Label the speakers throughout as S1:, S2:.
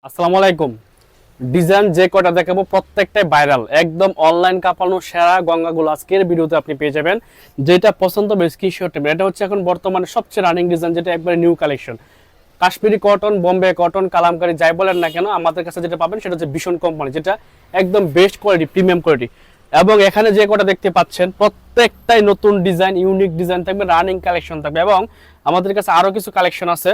S1: আসসালামু আলাইকুম। ডিজাইন যে কটা দেখাবো প্রত্যেকটাই ভাইরাল, একদম অনলাইন কাঁপানো সেরা গঙ্গাগুলো আজকের ভিডিওতে আপনি পেয়ে যাবেন। যেটা পছন্দ হবে স্ক্রিনশট নেবেন। এটা হচ্ছে এখন বর্তমানে সবচেয়ে রানিং ডিজাইন, যেটা একবারে new collection. Kashmiri cotton, Bombay cotton, Kalamkari যাই বলেন না কেন, আমাদের কাছে যেটা পাবেন সেটা হচ্ছে ভীষণ কোম্পানি, যেটা একদম বেস্ট কোয়ালিটি, প্রিমিয়াম কোয়ালিটি। এবং এখানে যে কটা দেখতে পাচ্ছেন প্রত্যেকটাই নতুন ডিজাইন, ইউনিক ডিজাইন থাকবে, রানিং কালেকশন থাকবে। এবং আমাদের কাছে আরো কিছু কালেকশন আছে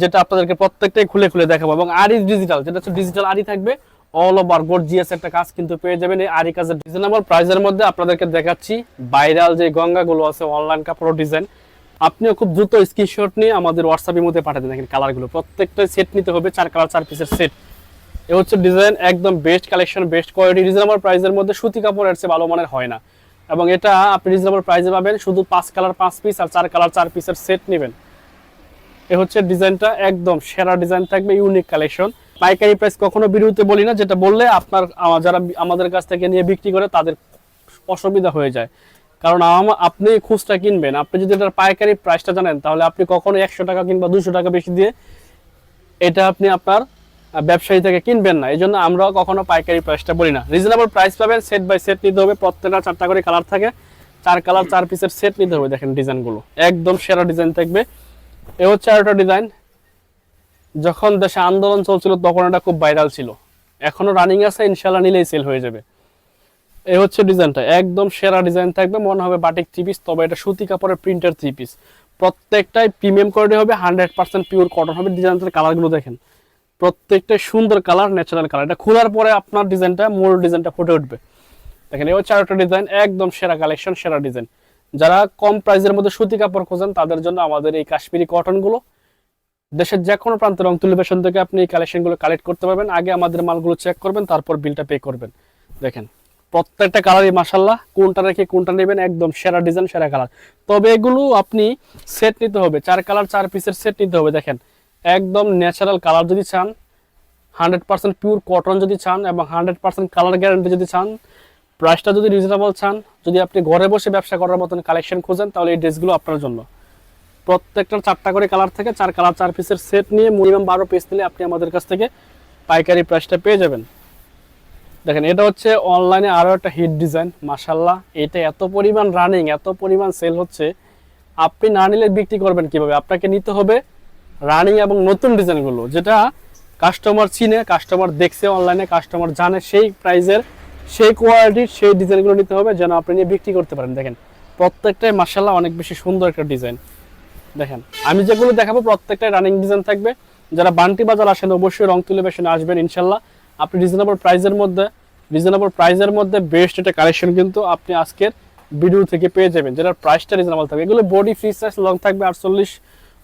S1: যেটা আপনাদেরকে প্রত্যেকটাই খুলে খুলে দেখাবো। এবং আরি ডিজিটাল, যেটা হচ্ছে ডিজিটাল আরি থাকবে, অল ওভার গর্জিয়াস একটা কাজ কিন্তু পেয়ে যাবেন এই আরি কাজের। রিজনেবল প্রাইসের মধ্যে আপনাদেরকে দেখাচ্ছি ভাইরাল যে গঙ্গাগুলো আছে, অনলাইন কাপড় ডিজাইন। আপনিও খুব দ্রুত স্ক্রিনশট নিয়ে আমাদের হোয়াটসঅ্যাপের মধ্যে পাঠিয়ে দেন। দেখেন কালারগুলো প্রত্যেকটা সেট নিতে হবে, 4 কালার 4 পিসের সেট। এ হচ্ছে ডিজাইন, একদম best collection, best quality, reasonable প্রাইসের মধ্যে। সুতি কাপড়ের চেয়ে ভালো মানের হয় না। এবং এটা আপনি রিজনেবল প্রাইসে পাবেন, শুধু 5 কালার 5 পিস আর 4 কালার 4 পিসের সেট নেবেন। এ হচ্ছে ডিজাইনটা, একদম সেরা ডিজাইন থাকবে, ইউনিক কালেকশন। পাইকারি প্রাইস কখনো বিরুদ্ধে বলি না, যেটা বললে আপনার যারা আমাদের কাছ থেকে নিয়ে বিক্রি করে তাদের অসুবিধা হয়ে যায়। কারণ আপনি খুচরা কিনবেন, আপনি যদি এটার পাইকারি প্রাইসটা জানেন তাহলে আপনি কখনো 100 টাকা কিংবা 200 টাকা বেশি দিয়ে এটা আপনি আপনার ব্যবসায়ী থেকে কিনবেন না। এই জন্য আমরাও কখনো পাইকারি প্রাইসটা বলি না। রিজনেবল প্রাইস পাবেন, সেট বাই সেট নিতে হবে, প্রত্যেকটা 4টা করে কালার থাকে, 4 কালার 4 পিসের সেট নিতে হবে। দেখেন ডিজাইনগুলো একদম সেরা ডিজাইন থাকবে। এ হচ্ছে আরেকটা ডিজাইন, যখন দেশে আন্দোলন চলছিল তখন এটা খুব ভাইরাল ছিল, এখনো রানিং আছে, ইনশাল্লাহ নিলেই সেল হয়ে যাবে। এই হচ্ছে ডিজাইনটা, একদম সেরা ডিজাইন থাকবে, মনে হবে বাটিক 3 পিস, তবে এটা সুতি কাপড়ের প্রিন্টের 3 পিস। প্রত্যেকটাই প্রিমিয়াম কোয়ালিটি হবে, 100% পিওর কটন হবে। ডিজাইনের কালারগুলো দেখেন, প্রত্যেকটাই সুন্দর কালার, ন্যাচারাল কালার। এটা খোলার পরে আপনার ডিজাইনটা, মূল ডিজাইনটা ফুটে উঠবে। দেখেন এই হচ্ছে আরেকটা ডিজাইন, একদম সেরা কালেকশন, সেরা ডিজাইন। যারা কম প্রাইসের মধ্যে সুতি কাপড় খোঁজেন তাদের জন্য আমাদের এই কাশ্মীরি কটনগুলো। দেশের যে কোনো প্রান্তে রং তুলি ফ্যাশন থেকে আপনি এই কালেকশনগুলো কালেক্ট করতে পারবেন। আগে আমাদের মালগুলো চেক করবেন, তারপর বিলটা পে করবেন। দেখেন প্রত্যেকটা কালারই মাশাল্লাহ, কোনটা রেখে কোনটা নেবেন, একদম সেরা ডিজাইন, সেরা কালার। তবে এগুলো আপনি সেট নিতে হবে, 4 কালার 4 পিসের সেট নিতে হবে। দেখেন একদম ন্যাচারাল কালার যদি চান, 100% পিওর কটন যদি চান, এবং 100% কালার গ্যারান্টি যদি চান, প্রাইসটা যদি রিজনেবল চান, যদি আপনি ঘরে বসে ব্যবসা করার মতন কালেকশন খোঁজেন, তাহলে এই ড্রেসগুলো আপনার জন্য। প্রত্যেকটার 4টা করে কালার থেকে, 4 কালার 4 পিসের সেট নিয়ে মিনিমাম 12 পিস নিলে আপনি আমাদের কাছ থেকে পাইকারি প্রাইসটা পেয়ে যাবেন। দেখেন এটা হচ্ছে অনলাইনে আরও একটা হিট ডিজাইন, মাশাল্লাহ। এটা এত পরিমাণ রানিং, এত পরিমাণ সেল হচ্ছে, আপনি না নিলে বিক্রি করবেন কিভাবে? আপনাকে নিতে হবে রানিং এবং নতুন ডিজাইনগুলো, যেটা কাস্টমার চিনে, কাস্টমার দেখছে অনলাইনে, কাস্টমার জানে, সেই প্রাইসের, সেই কোয়ালিটির, সেই ডিজাইনগুলো নিতে হবে, যেন আপনি নিয়ে বিক্রি করতে পারেন। দেখেন প্রত্যেকটাই মাশাল্লাহ অনেক বেশি সুন্দর একটা ডিজাইন। দেখেন আমি যেগুলো দেখাবো প্রত্যেকটাই রানিং ডিজাইন থাকবে। যারা বান্টি বাজার আসেন অবশ্যই রং তুলি ফ্যাশনে আসবেন, ইনশাল্লাহ আপনি রিজনেবল প্রাইসের মধ্যে বেস্ট একটা কালেকশন কিন্তু আপনি আজকের ভিডিও থেকে পেয়ে যাবেন, যেটার প্রাইসটা রিজনেবল থাকবে। এগুলো বডি ফ্রি সাইজ, লং থাকবে 48,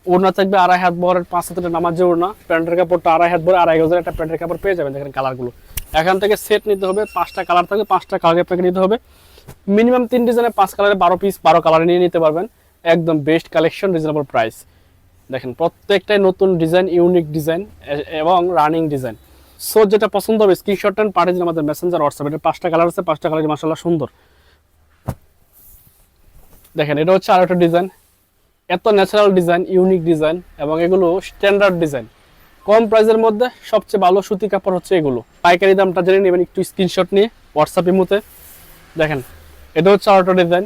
S1: ওড়না থাকবে 2.5 হাত বহরের, 5 হাতের নামাজে ওড়না, প্যান্টের কাপড়টা 2.5 হাত বহর, 2.5 গজের একটা প্যান্টের কাপড় পেয়ে যাবেন। দেখেন কালারগুলো এখান থেকে সেট নিতে হবে, 5টা কালার থাকবে, 5টা কালারের প্যাকেট নিতে হবে। মিনিমাম 3 ডিজাইনে 5 কালারে 12 পিস, 12 কালারে নিয়ে নিতে পারবেন। একদম বেস্ট কালেকশন, রিজনেবল প্রাইস। দেখেন প্রত্যেকটাই নতুন ডিজাইন, ইউনিক ডিজাইন এবং রানিং ডিজাইন। সো যেটা পছন্দ হবে স্ক্রিনশট নেন, পাঠিয়ে দিন আমাদের মেসেঞ্জার হোয়াটসঅ্যাপ। এটা 5টা কালার আছে, 5টা কালার মাশাআল্লাহ সুন্দর। দেখেন এটা হচ্ছে আরেকটা ডিজাইন, এত ন্যাচারাল ডিজাইন, ইউনিক ডিজাইন, এবং এগুলো স্ট্যান্ডার্ড ডিজাইন। কম প্রাইসের মধ্যে সবচেয়ে ভালো সুতি কাপড় হচ্ছে এগুলো। পাইকারি দামটা জেনে নেবেন একটু স্ক্রিনশট নিয়ে হোয়াটসঅ্যাপের মধ্যে। দেখেন এটা হচ্ছে আরেকটা ডিজাইন,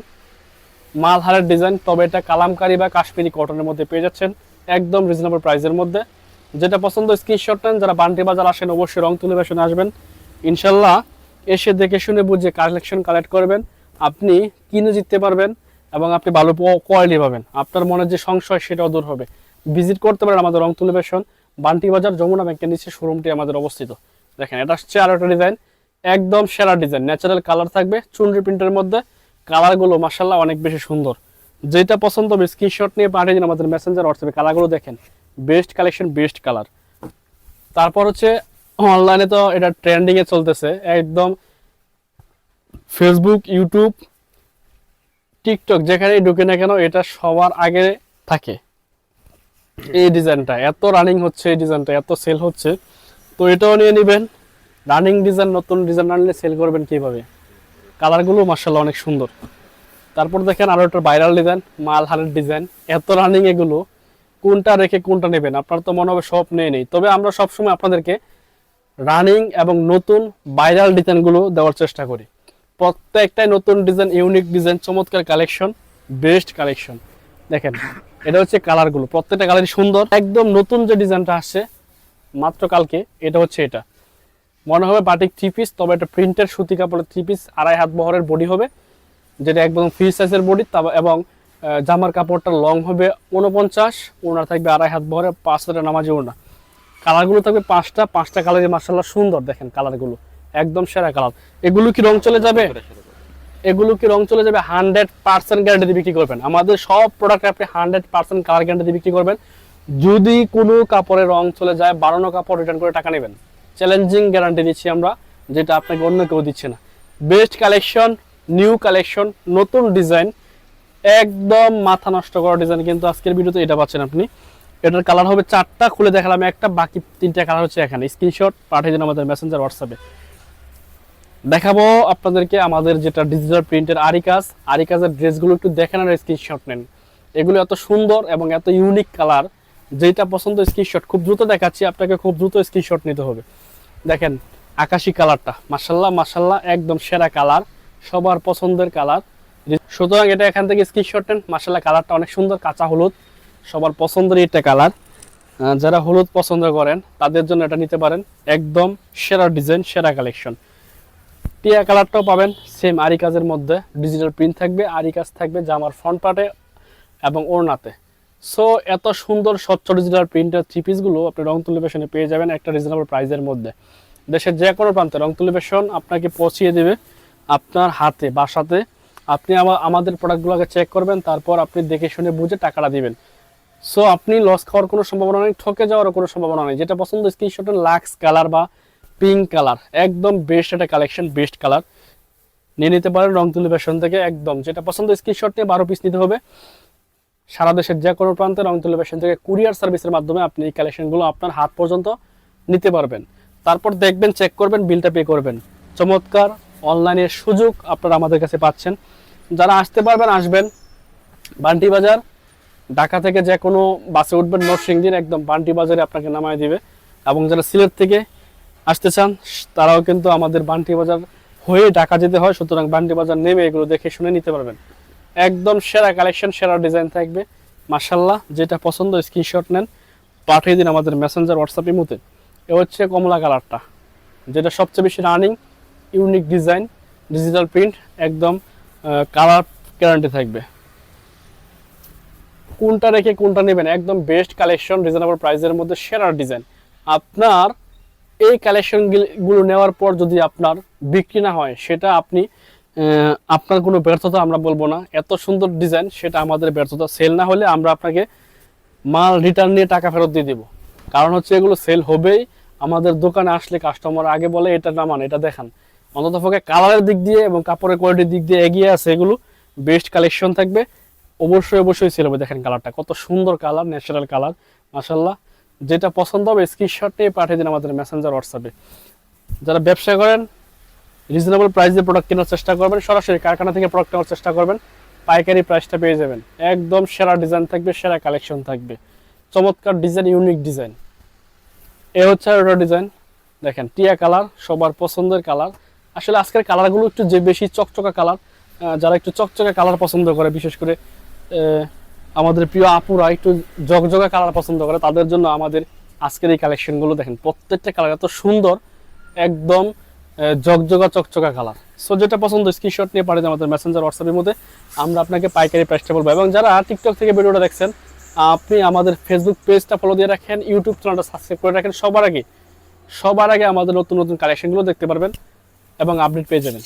S1: মালহারের ডিজাইন, তবে এটা কালামকারী বা কাশ্মীরি কটনের মধ্যে পেয়ে যাচ্ছেন, একদম রিজনেবল প্রাইসের মধ্যে। যেটা পছন্দ স্ক্রিনশট নেন। যারা বান্টি বাজার আসেন অবশ্যই রং তুলি ফ্যাশনে আসবেন, ইনশাল্লাহ এসে দেখে শুনে বুঝে কালেকশন কালেক্ট করবেন, আপনি কিনে জিততে পারবেন এবং আপনি ভালো কোয়ালিটি পাবেন। আপনার মনে যে সংশয় সেটাও দূর হবে। ভিজিট করতে পারেন আমাদের রং তুলি ফ্যাশন, বান্টি বাজার, যমুনা ব্যাংকের নিচে শোরুমটি আমাদের অবস্থিত। দেখেন এটা হচ্ছে আরো একটা ডিজাইন, একদম সেরা ডিজাইন, ন্যাচারাল কালার থাকবে, চুনরি প্রিন্টের মধ্যে। কালারগুলো মাশাআল্লাহ অনেক বেশি সুন্দর। যেটা পছন্দ হবে স্ক্রিনশট নিয়ে পাঠিয়ে দিন আমাদের মেসেঞ্জার হোয়াটসঅ্যাপে। কালারগুলো দেখেন, বেস্ট কালেকশন, বেস্ট কালার। তারপর হচ্ছে অনলাইনে তো এটা ট্রেন্ডিং এ চলতেছে, একদম ফেসবুক, ইউটিউব, টিকটক যেখানেই ঢুকে না কেন এটা সবার আগে থাকে। এই ডিজাইনটা এত রানিং হচ্ছে, এই ডিজাইনটা এত সেল হচ্ছে, তো এটাও নিয়ে নেবেন। রানিং ডিজাইন, নতুন ডিজাইন আনলে সেল করবেন কিভাবে? কালারগুলো মাশাআল্লাহ অনেক সুন্দর। তারপর দেখেন আরো একটা ভাইরাল ডিজাইন, মালহারের ডিজাইন, এত রানিং। এগুলো কোনটা রেখে কোনটা নেবেন? আপনার তো মনে হবে সব নেই। তবে আমরা সবসময় আপনাদেরকে রানিং এবং নতুন ভাইরাল ডিজাইনগুলো দেওয়ার চেষ্টা করি। প্রত্যেকটাই নতুন ডিজাইন, ইউনিক ডিজাইন, চমৎকার কালেকশন, বেস্ট কালেকশন। দেখেন এটা হচ্ছে কালারগুলো, প্রত্যেকটা কালারই সুন্দর। একদম নতুন যে ডিজাইনটা আসছে মাত্র কালকে, এটা হচ্ছে এটা মনে হবে বাটিক 3 পিস, তবে এটা প্রিন্টের সুতি কাপড়ের 3 পিস, 2.5 হাত বহরের বডি হবে, যেটা একদম ফ্রি সাইজের বডি। এবং জামার কাপড়টা লং হবে 49, ওনার থাকবে 2.5 হাত বহরের 5 হাতের নামাজি ওনা। কালারগুলো থাকবে পাঁচটা কালারই মাশাআল্লাহ সুন্দর। দেখেন কালারগুলো একদম সেরা কালার। এগুলো কি রং চলে যাবে? এগুলো কি রং চলে যাবে? 100% গ্যারান্টি দিয়ে বিক্রি করবেন। আমাদের সব প্রোডাক্ট আপনি 100% কালার গ্যারান্টি দিয়ে বিক্রি করবেন। যদি কোনো কাপড়ে রং চলে যায়, বানানো কাপড় রিটার্ন করে টাকা নেবেন। চ্যালেঞ্জিং গ্যারান্টি দিচ্ছি আমরা, যেটা আপনাকে অন্য কেউ দিচ্ছে না। বেস্ট কালেকশন, নিউ কালেকশন, নতুন ডিজাইন, একদম মাথা নষ্ট করা ডিজাইন। কিন্তু আজকের ভিডিওতে এটা পাচ্ছেন আপনি। এটার কালার হবে 4টা, খুলে দেখালাম একটা, বাকি 3টা কালার হচ্ছে এখানে। স্ক্রিনশট পাঠিয়ে দিন আমাদের মেসেঞ্জার হোয়াটসঅ্যাপে। দেখাবো আপনাদেরকে আমাদের যেটা ডিজিটাল প্রিন্টের আরিকাজের ড্রেসগুলো একটু দেখেন আর স্ক্রিনশট নেন। এগুলো এত সুন্দর এবং এত ইউনিক কালার, যেটা পছন্দ স্ক্রিনশট। খুব দ্রুত দেখাচ্ছি আপনাকে, খুব দ্রুত স্ক্রিনশট নিতে হবে। দেখেন আকাশি কালারটা, মাশাআল্লাহ মাশাআল্লাহ, একদম সেরা কালার, সবার পছন্দের কালার। সুতরাং এটা এখান থেকে স্ক্রিনশট নেন। মাশাআল্লাহ কালারটা অনেক সুন্দর, কাঁচা হলুদ, সবার পছন্দের এটা কালার। যারা হলুদ পছন্দ করেন তাদের জন্য এটা নিতে পারেন। একদম সেরা ডিজাইন, সেরা কালেকশন। টিয়া কালারটাও পাবেন সেম আরি কাজের মধ্যে, ডিজিটাল প্রিন্ট থাকবে, আরি কাজ থাকবে জামার ফ্রন্ট পার্টে এবং ওড়নাতে। সো এত সুন্দর স্বচ্ছ ডিজিটাল প্রিন্টের 3 পিসগুলো আপনি রংতুলি ফ্যাশনে পেয়ে যাবেন একটা রিজনেবল প্রাইসের মধ্যে। দেশের যে কোনো প্রান্তে রংতুলি ফ্যাশন আপনাকে পৌঁছিয়ে দেবে আপনার হাতে, বাসাতে। আপনি আমাদের প্রোডাক্টগুলোকে চেক করবেন, তারপর আপনি দেখে শুনে বুঝে টাকাটা দিবেন। সো আপনি লস খাওয়ার কোনো সম্ভাবনা নেই, ঠকে যাওয়ারও কোনো সম্ভাবনা নেই। যেটা পছন্দ স্ক্রিনশটের লাক্স কালার বা পিঙ্ক কালার, একদম বেস্ট একটা কালেকশন, বেস্ট কালার নিয়ে নিতে পারেন রংতুলি ফ্যাশন থেকে। একদম যেটা পছন্দ স্ক্রিনশট নিয়ে 12 পিস নিতে হবে। সারা দেশের যে কোনো প্রান্তে রংতুলি ফ্যাশন থেকে কুরিয়ার সার্ভিসের মাধ্যমে আপনি এই কালেকশনগুলো আপনার হাত পর্যন্ত নিতে পারবেন। তারপর দেখবেন, চেক করবেন, বিলটা পে করবেন। চমৎকার অনলাইনের সুযোগ আপনারা আমাদের কাছে পাচ্ছেন। যারা আসতে পারবেন আসবেন। বান্টি বাজার, ঢাকা থেকে যে কোনো বাসে উঠবেন নরসিংদীর, একদম বান্টি বাজারে আপনাকে নামায় দিবে। এবং যারা সিলেট থেকে আসতে চান তারাও কিন্তু আমাদের বান্টি বাজার হয়ে ঢাকা যেতে হয়। সুতরাং বান্টি বাজার নেমে এগুলো দেখে শুনে নিতে পারবেন। একদম সেরা কালেকশন, সেরা ডিজাইন থাকবে মাশাআল্লাহ। যেটা পছন্দ স্ক্রিনশট নেন, পাঠিয়ে দিন আমাদের মেসেঞ্জার হোয়াটসঅ্যাপের মধ্যে। এ হচ্ছে কমলা কালারটা, যেটা সবচেয়ে বেশি running, unique design, digital print, একদম কালার গ্যারান্টি থাকবে। কোনটা রেখে কোনটা নেবেন, একদম বেস্ট কালেকশন, রিজনেবল প্রাইসের মধ্যে সেরা ডিজাইন। আপনার এই কালেকশনগুলো নেওয়ার পর যদি আপনার বিক্রি না হয়, সেটা আপনি আপনার কোনো ব্যর্থতা আমরা বলবো না। এত সুন্দর ডিজাইন, সেটা আমাদের ব্যর্থতা। সেল না হলে আমরা আপনাকে মাল রিটার্ন নিয়ে টাকা ফেরত দিয়ে দিব। কারণ হচ্ছে এগুলো সেল হবেই। আমাদের দোকানে আসলে কাস্টমার আগে বলে এটা নামান, এটা দেখান। অন্ততপক্ষে কালারের দিক দিয়ে এবং কাপড়ের কোয়ালিটির দিক দিয়ে এগিয়ে আছে। এগুলো বেস্ট কালেকশন থাকবে, অবশ্যই সেল হবে। দেখেন কালারটা কত সুন্দর কালার, ন্যাচারাল কালার মাশাআল্লাহ। যেটা পছন্দ হবে স্ক্রিনশট নিয়ে পাঠিয়ে দিন আমাদের মেসেঞ্জার হোয়াটসঅ্যাপে। যারা ব্যবসা করেন রিজনেবল প্রাইসে প্রোডাক্ট কেনার চেষ্টা করবেন, সরাসরি কারখানা থেকে প্রোডাক্ট নেওয়ার চেষ্টা করবেন, পাইকারি প্রাইসটা পেয়ে যাবেন। একদম সেরা ডিজাইন থাকবে, সেরা কালেকশন থাকবে, চমৎকার ডিজাইন, ইউনিক ডিজাইন। এ হচ্ছে ওটা ডিজাইন। দেখেন টিয়া কালার, সবার পছন্দের কালার। আসলে আজকের কালারগুলো একটু যে বেশি চকচকা কালার, যারা একটু চকচকা কালার পছন্দ করে, বিশেষ করে আমাদের প্রিয় আপুরা একটু জগজগা কালার পছন্দ করে, তাদের জন্য আমাদের আজকের এই কালেকশনগুলো। দেখেন প্রত্যেকটা কালার এত সুন্দর, একদম জগজগা চকচকা কালার। সো যেটা পছন্দ স্ক্রিনশট নিয়ে পাঠিয়ে আমাদের মেসেঞ্জার হোয়াটসঅ্যাপের মধ্যে, আমরা আপনাকে পাইকারি প্রাইসটা বলবো। এবং যারা টিকটক থেকে ভিডিওটা দেখছেন, আপনি আমাদের ফেসবুক পেজটা ফলো দিয়ে রাখেন, ইউটিউব চ্যানেলটা সাবস্ক্রাইব করে রাখেন। সবার আগে আমাদের নতুন নতুন কালেকশনগুলো দেখতে পারবেন এবং আপডেট পেয়ে যাবেন।